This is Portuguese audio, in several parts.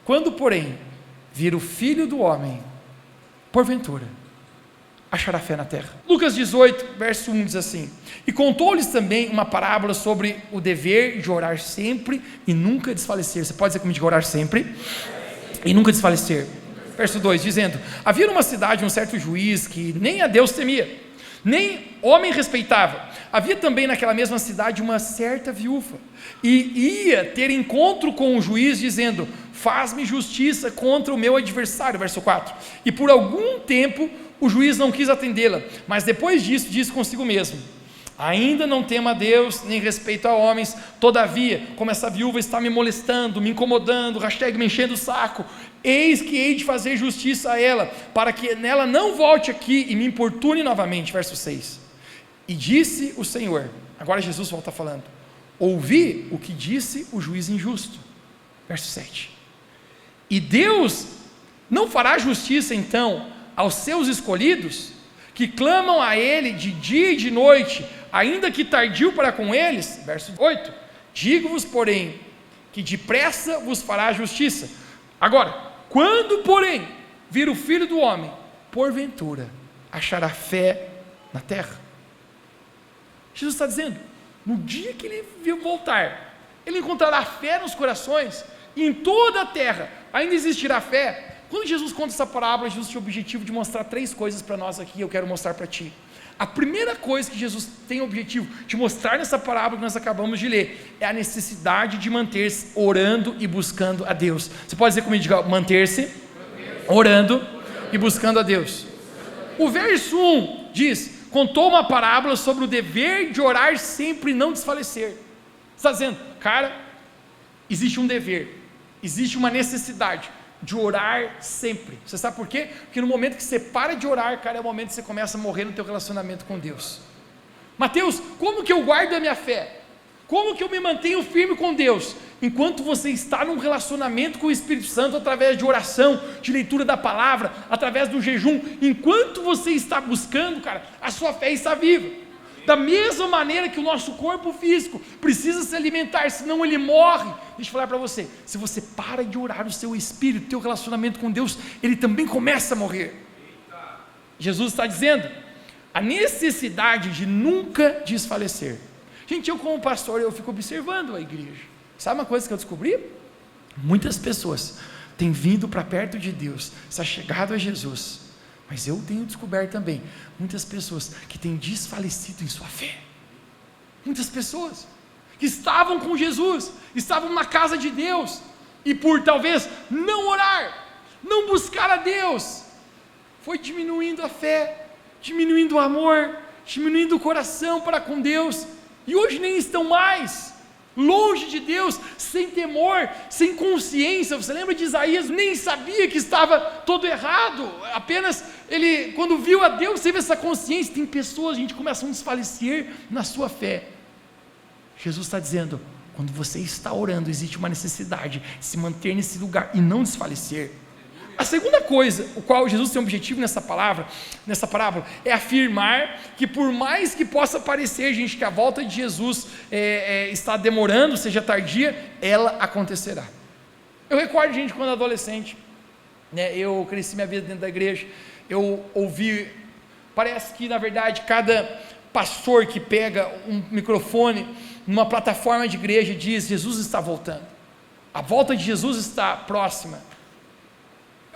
Quando, porém, vir o Filho do Homem, porventura, achará fé na terra? Lucas 18, verso 1 diz assim: e contou-lhes também uma parábola sobre o dever de orar sempre e nunca desfalecer. Você pode dizer comigo, de orar sempre e nunca desfalecer. Verso 2, dizendo: havia numa cidade um certo juiz que nem a Deus temia, nem homem respeitava. Havia também naquela mesma cidade uma certa viúva, e ia ter encontro com o juiz, dizendo: faz-me justiça contra o meu adversário. Verso 4, e por algum tempo o juiz não quis atendê-la, mas depois disso disse consigo mesmo: ainda não temo a Deus, nem respeito a homens, todavia, como essa viúva está me molestando, me incomodando, me enchendo o saco, eis que hei de fazer justiça a ela, para que nela não volte aqui e me importune novamente. Verso 6, e disse o Senhor, agora Jesus volta falando: ouvi o que disse o juiz injusto. Verso 7, e Deus não fará justiça então aos seus escolhidos, que clamam a Ele de dia e de noite, ainda que tardio para com eles? Verso 8, digo-vos, porém, que depressa vos fará justiça. Agora, quando, porém, vir o Filho do Homem, porventura, achará fé na terra? Jesus está dizendo, no dia que Ele voltar, Ele encontrará fé nos corações, e em toda a terra ainda existirá fé. Quando Jesus conta essa parábola, Jesus tinha o objetivo de mostrar 3 coisas para nós aqui, eu quero mostrar para ti. A primeira coisa que Jesus tem o objetivo de mostrar nessa parábola que nós acabamos de ler, é a necessidade de manter-se orando e buscando a Deus. Você pode dizer comigo, manter-se orando e buscando a Deus. O verso 1 diz: contou uma parábola sobre o dever de orar sempre e não desfalecer. Você está dizendo, cara, existe um dever, existe uma necessidade de orar sempre. Você sabe por quê? Porque no momento que você para de orar, cara, é o momento que você começa a morrer no teu relacionamento com Deus. Mateus, como que eu guardo a minha fé? Como que eu me mantenho firme com Deus? Enquanto você está num relacionamento com o Espírito Santo, através de oração, de leitura da palavra, através do jejum, enquanto você está buscando, cara, a sua fé está viva. Da mesma maneira que o nosso corpo físico precisa se alimentar, senão ele morre. Deixa eu falar para você, se você para de orar, o seu espírito, o teu relacionamento com Deus, ele também começa a morrer. Jesus está dizendo, a necessidade de nunca desfalecer. Gente, eu como pastor, eu fico observando a igreja. Sabe uma coisa que eu descobri? Muitas pessoas têm vindo para perto de Deus, se achegado a Jesus, mas eu tenho descoberto também, muitas pessoas que têm desfalecido em sua fé. Muitas pessoas que estavam com Jesus, estavam na casa de Deus, e por talvez não orar, não buscar a Deus, foi diminuindo a fé, diminuindo o amor, diminuindo o coração para com Deus, e hoje nem estão mais longe de Deus, sem temor, sem consciência. Você lembra de Isaías? Nem sabia que estava todo errado, apenas ele, quando viu a Deus, teve essa consciência. Tem pessoas, a gente começa a desfalecer na sua fé. Jesus está dizendo, quando você está orando, existe uma necessidade de se manter nesse lugar e não desfalecer. A segunda coisa, o qual Jesus tem um objetivo nessa parábola, é afirmar que por mais que possa parecer, gente, que a volta de Jesus está demorando, seja tardia, ela acontecerá. Eu recordo, gente, quando adolescente, né, eu cresci minha vida dentro da igreja, eu ouvi, parece que na verdade cada pastor que pega um microfone numa plataforma de igreja diz, Jesus está voltando, a volta de Jesus está próxima.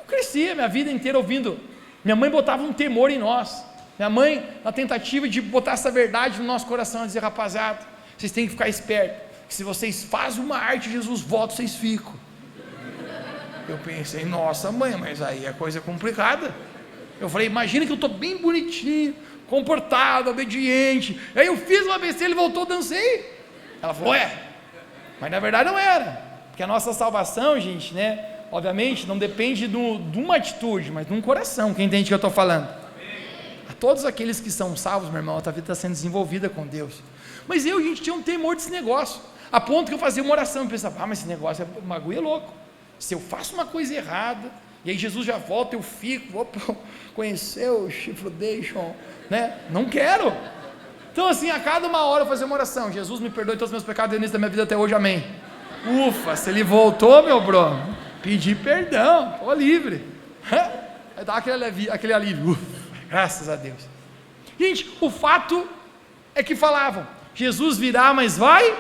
Cresci a minha vida inteira ouvindo, minha mãe botava um temor em nós, minha mãe, na tentativa de botar essa verdade no nosso coração, dizer, rapaziada, vocês têm que ficar espertos, que se vocês fazem uma arte, Jesus volta, vocês ficam. Eu pensei, nossa mãe, mas aí a coisa é complicada. Eu falei, imagina que eu estou bem bonitinho, comportado, obediente, aí eu fiz uma besteira, ele voltou, dancei. Ela falou, mas na verdade não era, porque a nossa salvação, gente, né, obviamente não depende de uma atitude, mas de um coração. Quem entende o que eu estou falando? A todos aqueles que são salvos, meu irmão, a tua vida está sendo desenvolvida com Deus. Mas a gente tinha um temor desse negócio, a ponto que eu fazia uma oração e pensava, mas esse negócio é bagulho louco, se eu faço uma coisa errada, e aí Jesus já volta, eu fico, vou conhecer o Chifrudation, né? Não quero. Então assim, a cada uma hora eu fazia uma oração, Jesus me perdoe todos os meus pecados desde a minha vida até hoje, amém. Ufa, se ele voltou, meu bro, Pedir perdão, estou livre. Vai dar aquele alívio. Graças a Deus. Gente, o fato é que falavam, Jesus virá, mas vai...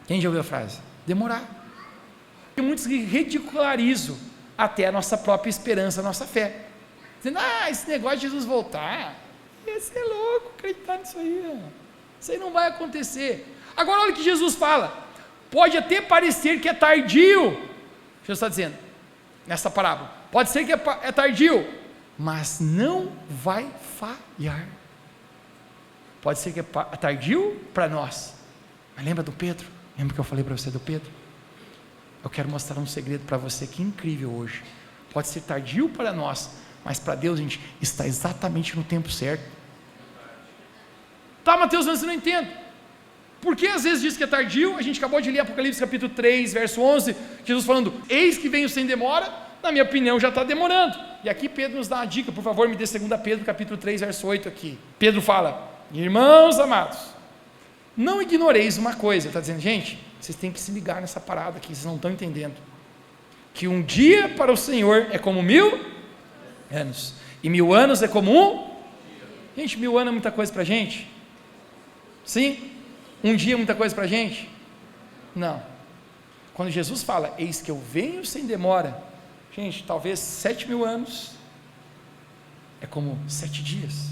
Quem já ouviu a frase? Demorar. Tem muitos que ridicularizam até a nossa própria esperança, a nossa fé. Dizendo, esse negócio de Jesus voltar, esse é louco, acreditar nisso aí. Isso aí não vai acontecer. Agora olha o que Jesus fala. Pode até parecer que é tardio. Jesus está dizendo, nessa parábola. Pode ser que é tardio, mas não vai falhar. Pode ser que é tardio para nós. Mas lembra do Pedro? Lembra que eu falei para você do Pedro? Eu quero mostrar um segredo para você que é incrível hoje. Pode ser tardio para nós, mas para Deus, gente, está exatamente no tempo certo. Tá, Mateus, mas eu não entendo. Por que às vezes diz que é tardio? A gente acabou de ler Apocalipse capítulo 3, verso 11, Jesus falando, eis que venho sem demora. Na minha opinião já está demorando. E aqui Pedro nos dá uma dica, por favor, me dê 2 Pedro capítulo 3, verso 8 aqui. Pedro fala, irmãos amados, não ignoreis uma coisa. Está dizendo, gente, vocês têm que se ligar nessa parada aqui, vocês não estão entendendo. Que um dia para o Senhor é como 1000 anos, e 1000 anos é como um... Gente, 1000 anos é muita coisa para a gente? Sim? Um dia é muita coisa para a gente? Não. Quando Jesus fala, eis que eu venho sem demora, gente, talvez 7.000 anos é como 7 dias.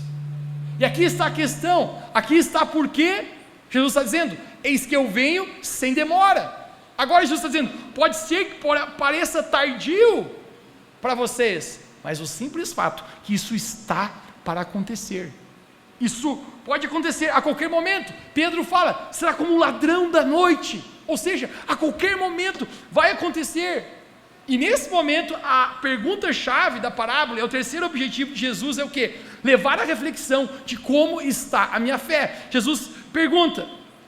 E aqui está a questão, aqui está por que Jesus está dizendo, eis que eu venho sem demora. Agora Jesus está dizendo, pode ser que pareça tardio para vocês, mas o simples fato que isso está para acontecer. Isso pode acontecer a qualquer momento. Pedro fala, será como um ladrão da noite, ou seja, a qualquer momento vai acontecer. E nesse momento, a pergunta-chave da parábola, é o terceiro objetivo de Jesus, é o quê? Levar a reflexão de como está a minha fé. Jesus pergunta,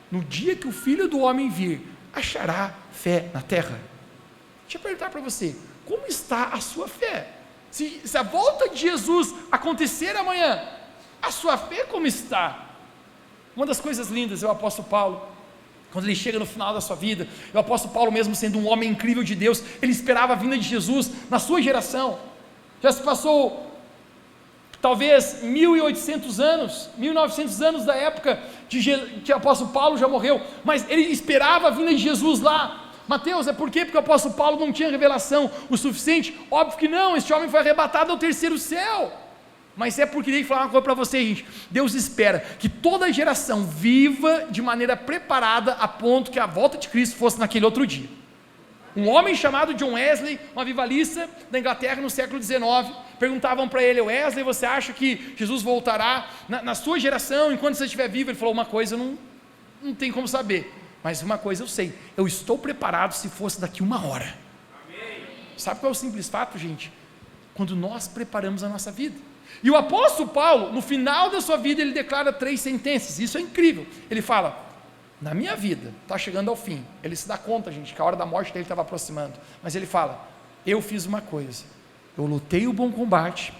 no dia que o Filho do Homem vir, achará fé na terra? Deixa eu perguntar para você, como está a sua fé? Se a volta de Jesus acontecer amanhã, a sua fé como está? Uma das coisas lindas é o apóstolo Paulo, quando ele chega no final da sua vida, o apóstolo Paulo, mesmo sendo um homem incrível de Deus, ele esperava a vinda de Jesus na sua geração. Já se passou talvez 1800 anos, 1900 anos da época que o apóstolo Paulo já morreu, mas ele esperava a vinda de Jesus lá. Mateus, é por quê? Porque o apóstolo Paulo não tinha revelação o suficiente? Óbvio que não, esse homem foi arrebatado ao terceiro céu. Mas é porque tem que falar uma coisa para você, gente. Deus espera que toda geração viva de maneira preparada a ponto que a volta de Cristo fosse naquele outro dia. Um homem chamado John Wesley, um avivalista da Inglaterra no século XIX, perguntavam para ele, Wesley, você acha que Jesus voltará na sua geração, enquanto você estiver vivo? Ele falou, uma coisa eu não tem como saber, mas uma coisa eu sei, eu estou preparado se fosse daqui 1 hora. Amém. Sabe qual é o simples fato, gente? Quando nós preparamos a nossa vida. E o apóstolo Paulo, no final da sua vida, ele declara 3 sentenças, isso é incrível. Ele fala, na minha vida, está chegando ao fim. Ele se dá conta, gente, que a hora da morte dele estava aproximando. Mas ele fala, eu fiz uma coisa, eu lutei o bom combate,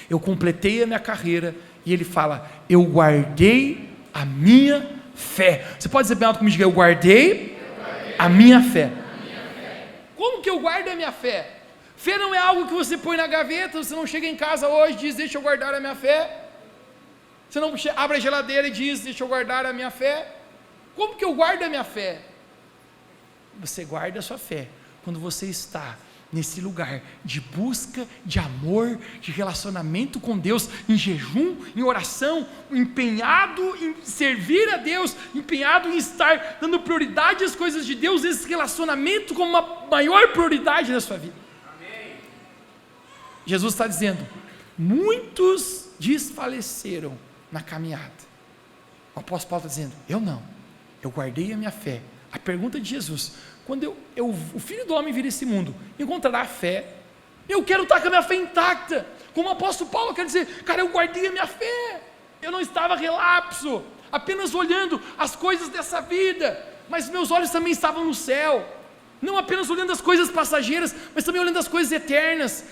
eu completei a minha carreira, e ele fala, eu guardei a minha fé. Você pode dizer bem alto comigo, eu guardei a minha fé. Como que eu guardo a minha fé? Fé não é algo que você põe na gaveta, você não chega em casa hoje e diz, deixa eu guardar a minha fé. Você não abre a geladeira e diz, deixa eu guardar a minha fé. Como que eu guardo a minha fé? Você guarda a sua fé quando você está nesse lugar de busca, de amor, de relacionamento com Deus, em jejum, em oração, empenhado em servir a Deus, empenhado em estar dando prioridade às coisas de Deus, esse relacionamento como uma maior prioridade na sua vida. Amém. Jesus está dizendo, muitos desfaleceram na caminhada. O apóstolo Paulo está dizendo, eu não, eu guardei a minha fé. A pergunta de Jesus, quando o Filho do Homem vir a esse mundo, encontrará fé? Eu quero estar com a minha fé intacta, como o apóstolo Paulo, eu quero dizer, cara, eu guardei a minha fé, eu não estava relapso, apenas olhando as coisas dessa vida, mas meus olhos também estavam no céu, não apenas olhando as coisas passageiras, mas também olhando as coisas eternas.